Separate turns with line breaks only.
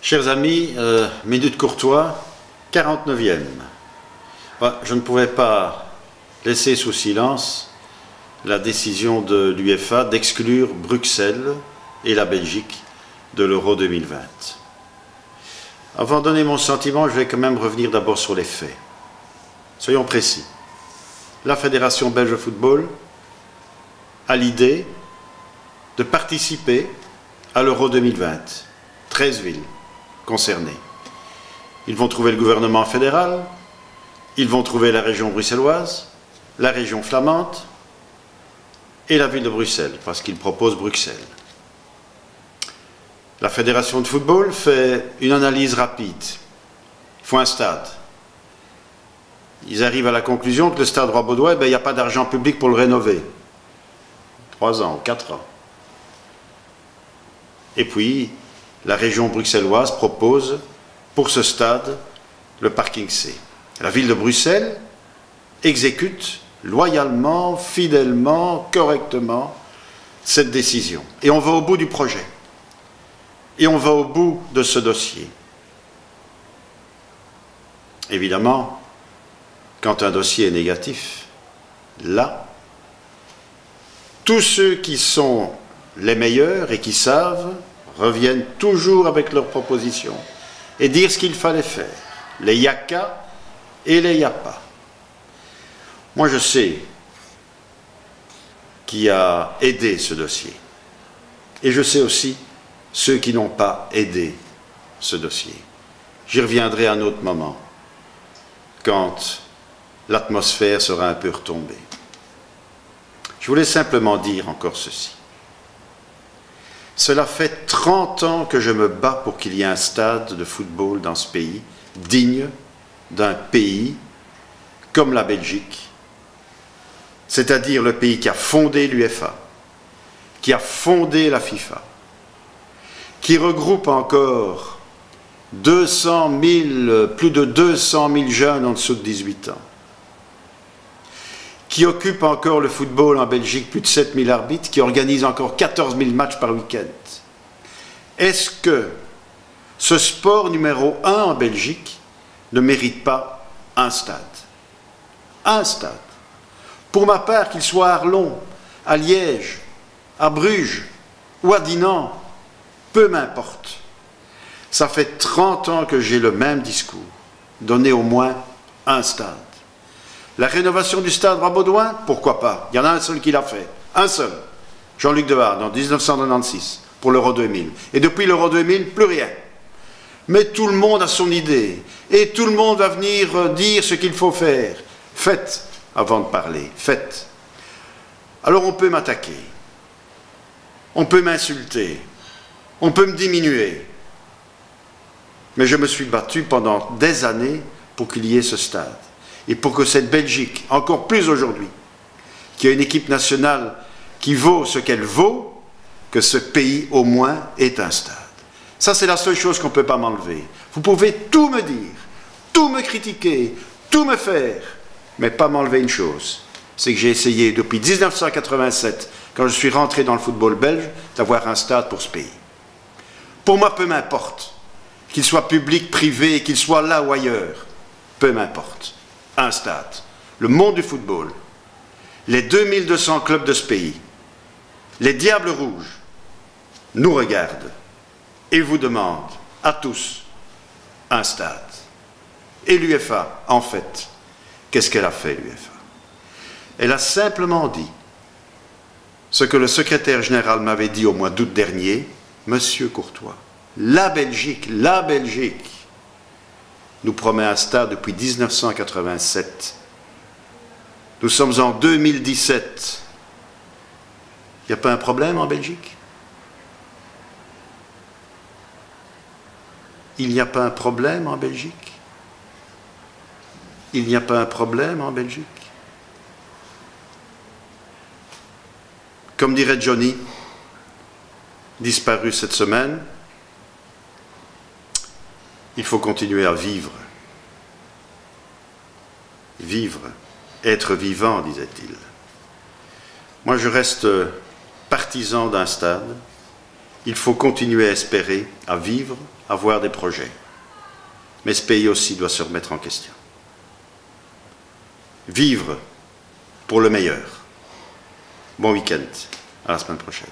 Chers amis, Minute Courtois, 49e. Je ne pouvais pas laisser sous silence la décision de l'UEFA d'exclure Bruxelles et la Belgique de l'Euro 2020. Avant de donner mon sentiment, je vais quand même revenir d'abord sur les faits. Soyons précis. La Fédération belge de football a l'idée de participer à l'Euro 2020. 13 villes concernées. Ils vont trouver le gouvernement fédéral, ils vont trouver la région bruxelloise, la région flamande et la ville de Bruxelles, parce qu'ils proposent Bruxelles. La Fédération de football fait une analyse rapide. Il faut un stade. Ils arrivent à la conclusion que le stade Roi-Baudouin, il n'y a pas d'argent public pour le rénover. 3 ans ou 4 ans. Et puis, la région bruxelloise propose pour ce stade le parking C. La ville de Bruxelles exécute loyalement, fidèlement, correctement cette décision. Et on va au bout du projet. Et on va au bout de ce dossier. Évidemment, quand un dossier est négatif, là, tous ceux qui sont les meilleurs et qui savent reviennent toujours avec leurs propositions et dire ce qu'il fallait faire. Les yaka et les yapa. Moi, je sais qui a aidé ce dossier. Et je sais aussi ceux qui n'ont pas aidé ce dossier. J'y reviendrai à un autre moment, quand l'atmosphère sera un peu retombée. Je voulais simplement dire encore ceci. Cela fait 30 ans que je me bats pour qu'il y ait un stade de football dans ce pays, digne d'un pays comme la Belgique, c'est-à-dire le pays qui a fondé l'UEFA, qui a fondé la FIFA, qui regroupe encore plus de 200 000 jeunes en dessous de 18 ans, qui occupe encore le football en Belgique, plus de 7 000 arbitres, qui organise encore 14 000 matchs par week-end. Est-ce que ce sport numéro 1 en Belgique ne mérite pas un stade? Un stade. Pour ma part, qu'il soit à Arlon, à Liège, à Bruges ou à Dinan, peu m'importe. Ça fait 30 ans que j'ai le même discours. Donner au moins un stade. La rénovation du stade Roi-Baudouin, pourquoi pas? Il y en a un seul qui l'a fait. Un seul. Jean-Luc Devarde, en 1996, pour l'Euro 2000. Et depuis l'Euro 2000, plus rien. Mais tout le monde a son idée. Et tout le monde va venir dire ce qu'il faut faire. Faites avant de parler. Faites. Alors on peut m'attaquer. On peut m'insulter. On peut me diminuer. Mais je me suis battu pendant des années pour qu'il y ait ce stade. Et pour que cette Belgique, encore plus aujourd'hui, qui a une équipe nationale qui vaut ce qu'elle vaut, que ce pays au moins ait un stade. Ça, c'est la seule chose qu'on ne peut pas m'enlever. Vous pouvez tout me dire, tout me critiquer, tout me faire, mais pas m'enlever une chose. C'est que j'ai essayé depuis 1987, quand je suis rentré dans le football belge, d'avoir un stade pour ce pays. Pour moi, peu m'importe, qu'il soit public, privé, qu'il soit là ou ailleurs, peu m'importe. Un stade, le monde du football, les 2200 clubs de ce pays, les Diables Rouges, nous regardent et vous demandent à tous un stade. Et l'UEFA, en fait, qu'est-ce qu'elle a fait, l'UEFA? Elle a simplement dit ce que le secrétaire général m'avait dit au mois d'août dernier, Monsieur Courtois, la Belgique, nous promet un stade depuis 1987. Nous sommes en 2017. Il n'y a pas un problème en Belgique? Il n'y a pas un problème en Belgique? Il n'y a pas un problème en Belgique? Comme dirait Johnny, disparu cette semaine, il faut continuer à vivre. Vivre, être vivant, disait-il. Moi, je reste partisan d'un stade. il faut continuer à espérer, à vivre, à voir des projets. Mais ce pays aussi doit se remettre en question. Vivre pour le meilleur. Bon week-end, à la semaine prochaine.